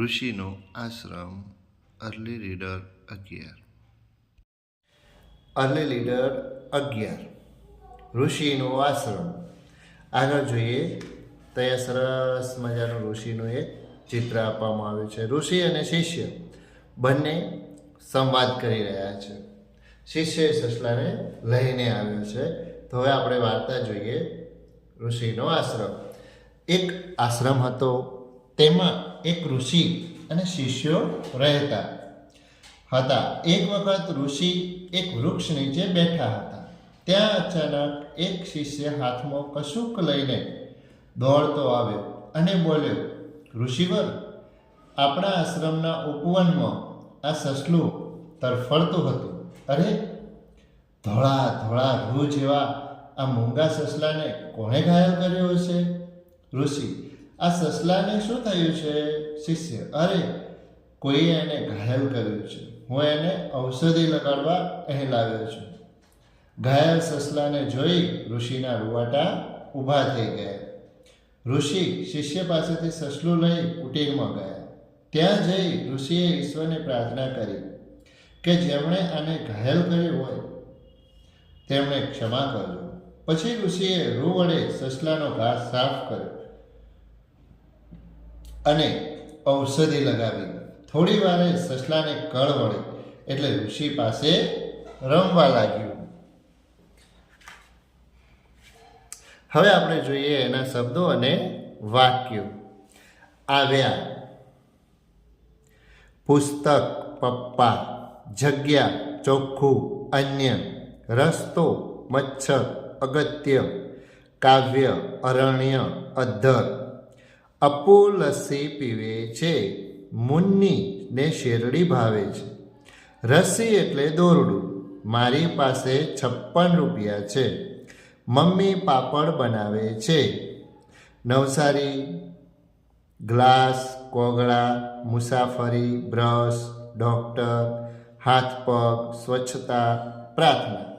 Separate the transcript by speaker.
Speaker 1: ઋષિનો આશ્રમ early reader 11 early reader 11 ઋષિનો આશ્રમ. આગળ જોઈએ તો અહીંયા સરસ મજાનું ઋષિનું એક ચિત્ર આપવામાં આવ્યું છે. ઋષિ અને શિષ્ય બંને સંવાદ કરી રહ્યા છે. શિષ્ય સસલાને લઈને આવ્યો છે. તો હવે આપણે વાર્તા જોઈએ. ઋષિનો આશ્રમ. એક આશ્રમ હતો, તેમાં એક ઋષિ અને શિષ્યો રહેતા હતા. એક વખત ઋષિ એક વૃક્ષ નીચે બેઠા હતા. ત્યાં અચાનક એક શિષ્ય હાથમાં કશુંક લઈને દોડતો આવ્યો અને બોલ્યો, ઋષિવર, આપણા આશ્રમના ઉપવનમાં આ સસલું તરફડતું હતું. અરે, ધોળા ધોળા રૂ જેવા આ મૂંગા સસલાને કોણે ઘાયલ કર્યો હશે? ઋષિ, આ સસલાને શું થયું છે? શિષ્ય, અરે, કોઈએ એને ઘાયલ કર્યું છે. હું એને ઔષધિ લગાડવા અહીં લાવ્યો છું. ઘાયલ સસલાને જોઈ ઋષિના રૂવાટા ઊભા થઈ ગયા. ઋષિ શિષ્ય પાસેથી સસલું લઈ કુટીરમાં ગયા. ત્યાં જઈ ઋષિએ ઈશ્વરને પ્રાર્થના કરી કે જેમણે આને ઘાયલ કર્યું હોય તેમણે ક્ષમા કરજો. પછી ઋષિએ રૂ વડે સસલાનો ઘા સાફ કર્યો અને ઔષધિ લગાવી. થોડી વારે સસલાને કળ વળી એટલે ઋષિ પાસે રમવા લાગ્યું. હવે આપણે જોઈએ એના શબ્દો અને વાક્યો. આવ્યા, પુસ્તક, પપ્પા, જગ્યા, ચોખ્ખું, અન્ય, રસ્તો, મચ્છર, અગત્ય, કાવ્ય, અરણ્ય, અધ્ધર. અપુ લસ્સી પીવે છે, મુન્ની ને શેરડી ભાવે છે. રસ્સી એટલે દોરડું. મારી પાસે 56 રૂપિયા છે. મમ્મી પાપડ બનાવે છે. નવસારી, ગ્લાસ, કોગળા, મુસાફરી, બ્રશ, ડૉક્ટર, હાથ પગ, સ્વચ્છતા, પ્રાર્થના.